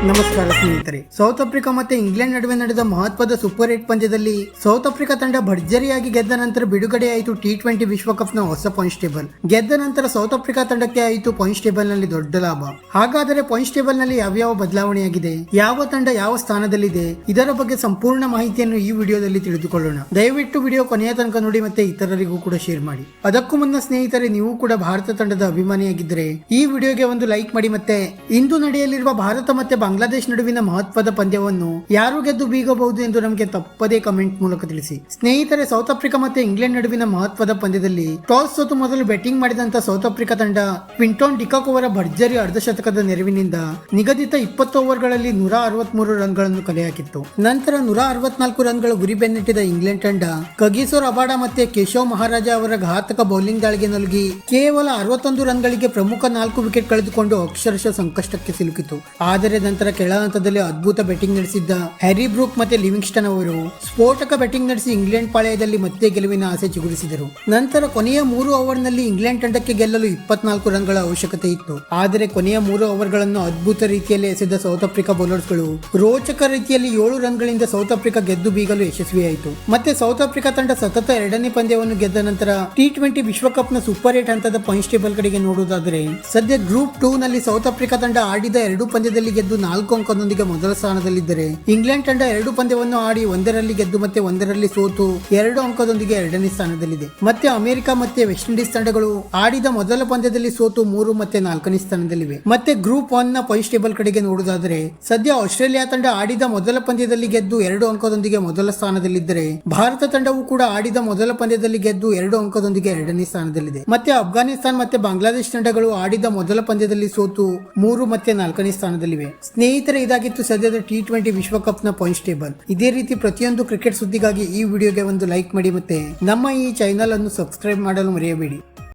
ನಮಸ್ಕಾರ ಸ್ನೇಹಿತರೆ. South Africa ಮತ್ತೆ ಇಂಗ್ಲೆಂಡ್ ನಡುವೆ ನಡೆದ ಮಹತ್ವದ ಸೂಪರ್ 8 ಪಂದ್ಯದಲ್ಲಿ ಸೌತ್ ಆಫ್ರಿಕಾ ತಂಡ ಭರ್ಜರಿಯಾಗಿ ಗೆದ್ದ ನಂತರ ಬಿಡುಗಡೆಯಾಯಿತು T20 ವಿಶ್ವಕಪ್ ನ ಹೊಸ ಪಾಯಿಂಟ್ಸ್ ಟೇಬಲ್. ಗೆದ್ದ ನಂತರ ಸೌತ್ ಆಫ್ರಿಕಾ ತಂಡಕ್ಕೆ ಆಯಿತು ಪಾಯಿಂಟ್ಸ್ ಟೇಬಲ್ ನಲ್ಲಿ ದೊಡ್ಡ ಲಾಭ. ಹಾಗಾದರೆ ಪಾಯಿಂಟ್ಸ್ ಟೇಬಲ್ ನಲ್ಲಿ ಯಾವ್ಯಾವ ಬದಲಾವಣೆಯಾಗಿದೆ, ಯಾವ ತಂಡ ಯಾವ ಸ್ಥಾನದಲ್ಲಿದೆ, ಇದರ ಬಗ್ಗೆ ಸಂಪೂರ್ಣ ಮಾಹಿತಿಯನ್ನು ಈ ವಿಡಿಯೋದಲ್ಲಿ ತಿಳಿದುಕೊಳ್ಳೋಣ. ದಯವಿಟ್ಟು ವಿಡಿಯೋ ಕೊನೆಯ ತನಕ ನೋಡಿ ಮತ್ತೆ ಇತರರಿಗೂ ಕೂಡ ಶೇರ್ ಮಾಡಿ. ಅದಕ್ಕೂ ಮುನ್ನ ಸ್ನೇಹಿತರೆ, ನೀವು ಕೂಡ ಭಾರತ ತಂಡದ ಅಭಿಮಾನಿಯಾಗಿದ್ದರೆ ಈ ವಿಡಿಯೋಗೆ ಒಂದು ಲೈಕ್ ಮಾಡಿ. ಮತ್ತೆ ಇಂದು ನಡೆಯಲಿರುವ ಭಾರತ ಮತ್ತೆ ಬಾಂಗ್ಲಾದೇಶ ನಡುವಿನ ಮಹತ್ವದ ಪಂದ್ಯವನ್ನು ಯಾರು ಗೆದ್ದು ಬೀಗಬಹುದು ಎಂದು ನಮಗೆ ತಪ್ಪದೇ ಕಮೆಂಟ್ ಮೂಲಕ ತಿಳಿಸಿ. ಸ್ನೇಹಿತರೆ, ಸೌತ್ ಆಫ್ರಿಕಾ ಮತ್ತೆ ಇಂಗ್ಲೆಂಡ್ ನಡುವಿನ ಮಹತ್ವದ ಪಂದ್ಯದಲ್ಲಿ ಟಾಸ್ ಸೋತು ಮೊದಲು ಬ್ಯಾಟಿಂಗ್ ಮಾಡಿದಂತ ಸೌತ್ ಆಫ್ರಿಕಾ ತಂಡ ಕ್ವಿಂಟನ್ ಡಿಕಾಕ್ ಅವರ ಭರ್ಜರಿ ಅರ್ಧಶತಕದ ನೆರವಿನಿಂದ ನಿಗದಿತ 20 ಓವರ್ಗಳಲ್ಲಿ 163 ರನ್ಗಳನ್ನು ಕಲೆ ಹಾಕಿತ್ತು. ನಂತರ 164 ರನ್ಗಳ ಗುರಿ ಬೆನ್ನಟ್ಟಿದ ಇಂಗ್ಲೆಂಡ್ ತಂಡ ಕಗಿಸೋ ರಬಾಡ ಮತ್ತೆ ಕೇಶವ್ ಮಹಾರಾಜ ಅವರ ಘಾತಕ ಬೌಲಿಂಗ್ ದಾಳಿಗೆ ನಲುಗಿ ಕೇವಲ 61 ರನ್ಗಳಿಗೆ ಪ್ರಮುಖ 4 ವಿಕೆಟ್ ಕಳೆದುಕೊಂಡು ಅಕ್ಷರಶಃ ಸಂಕಷ್ಟಕ್ಕೆ ಸಿಲುಕಿತು. ಆದರೆ ನಂತರ ಕೆಳ ಹಂತದಲ್ಲಿ ಅದ್ಭುತ ಬ್ಯಾಟಿಂಗ್ ನಡೆಸಿದ್ದ ಹ್ಯಾರಿ ಬ್ರೂಕ್ ಮತ್ತೆ ಲಿವಿಂಗ್ಸ್ಟನ್ ಅವರು ಸ್ಫೋಟಕ ಬ್ಯಾಟಿಂಗ್ ನಡೆಸಿ ಇಂಗ್ಲೆಂಡ್ ಪಾಳ್ಯದಲ್ಲಿ ಮತ್ತೆ ಗೆಲುವಿನ ಆಸೆ ಚಿಗುರಿಸಿದರು. ನಂತರ ಕೊನೆಯ 3 ಓವರ್ನಲ್ಲಿ ಇಂಗ್ಲೆಂಡ್ ತಂಡಕ್ಕೆ ಗೆಲ್ಲಲು 24 ರನ್ಗಳ ಅವಶ್ಯಕತೆ ಇತ್ತು. ಆದರೆ ಕೊನೆಯ 3 ಓವರ್ಗಳನ್ನು ಅದ್ಭುತ ರೀತಿಯಲ್ಲಿ ಎಸೆದ ಸೌತ್ ಆಫ್ರಿಕಾ ಬೌಲರ್ಸ್ಗಳು ರೋಚಕ ರೀತಿಯಲ್ಲಿ 7 ರನ್ಗಳಿಂದ ಸೌತ್ ಆಫ್ರಿಕಾ ಗೆದ್ದು ಬೀಗಲು ಯಶಸ್ವಿಯಾಯಿತು. ಮತ್ತೆ ಸೌತ್ ಆಫ್ರಿಕಾ ತಂಡ ಸತತ 2ನೇ ಪಂದ್ಯವನ್ನು ಗೆದ್ದ ನಂತರ T20 ವಿಶ್ವಕಪ್ ನ ಸೂಪರ್ 8 ಹಂತದ ಪಾಯಿಂಟ್ಸ್ ಟೇಬಲ್ ಕಡೆಗೆ ನೋಡುವುದಾದರೆ ಸದ್ಯ ಗ್ರೂಪ್ 2 ನಲ್ಲಿ ಸೌತ್ ಆಫ್ರಿಕಾ ತಂಡ ಆಡಿದ 2 ಪಂದ್ಯದಲ್ಲಿ ಗೆದ್ದು 4 ಅಂಕದೊಂದಿಗೆ ಮೊದಲ ಸ್ಥಾನದಲ್ಲಿದ್ದರೆ, ಇಂಗ್ಲೆಂಡ್ ತಂಡ 2 ಪಂದ್ಯವನ್ನು ಆಡಿ 1ರಲ್ಲಿ ಗೆದ್ದು ಮತ್ತೆ 1ರಲ್ಲಿ ಸೋತು 2 ಅಂಕದೊಂದಿಗೆ 2ನೇ ಸ್ಥಾನದಲ್ಲಿದೆ. ಮತ್ತೆ ಅಮೆರಿಕ ಮತ್ತೆ ವೆಸ್ಟ್ ಇಂಡೀಸ್ ತಂಡಗಳು ಆಡಿದ ಮೊದಲ ಪಂದ್ಯದಲ್ಲಿ ಸೋತು 3 ಮತ್ತೆ 4ನೇ ಸ್ಥಾನದಲ್ಲಿವೆ. ಮತ್ತೆ ಗ್ರೂಪ್ 1 ನ ಪಾಯಿಂಟ್ಸ್ ಟೇಬಲ್ ಕಡೆಗೆ ನೋಡುವುದಾದರೆ ಸದ್ಯ ಆಸ್ಟ್ರೇಲಿಯಾ ತಂಡ ಆಡಿದ ಮೊದಲ ಪಂದ್ಯದಲ್ಲಿ ಗೆದ್ದು 2 ಅಂಕದೊಂದಿಗೆ ಮೊದಲ ಸ್ಥಾನದಲ್ಲಿದ್ದರೆ, ಭಾರತ ತಂಡವು ಕೂಡ ಆಡಿದ ಮೊದಲ ಪಂದ್ಯದಲ್ಲಿ ಗೆದ್ದು 2 ಅಂಕದೊಂದಿಗೆ 2ನೇ ಸ್ಥಾನದಲ್ಲಿದೆ. ಮತ್ತೆ ಅಫ್ಘಾನಿಸ್ತಾನ್ ಮತ್ತೆ ಬಾಂಗ್ಲಾದೇಶ ತಂಡಗಳು ಆಡಿದ ಮೊದಲ ಪಂದ್ಯದಲ್ಲಿ ಸೋತು 3 ಮತ್ತೆ 4ನೇ ಸ್ಥಾನದಲ್ಲಿವೆ. ಸ್ನೇಹಿತರೆ, ಇದಾಗಿತ್ತು ಸದ್ಯದ T20 ವಿಶ್ವಕಪ್ ನ ಪಾಯಿಂಟ್ಸ್ ಟೇಬಲ್. ಇದೇ ರೀತಿ ಪ್ರತಿಯೊಂದು ಕ್ರಿಕೆಟ್ ಸುದ್ದಿಗಾಗಿ ಈ ವಿಡಿಯೋಗೆ ಒಂದು ಲೈಕ್ ಮಾಡಿ ಮತ್ತೆ ನಮ್ಮ ಈ ಚಾನೆಲ್ ಅನ್ನು ಸಬ್ಸ್ಕ್ರೈಬ್ ಮಾಡಲು ಮರೆಯಬೇಡಿ.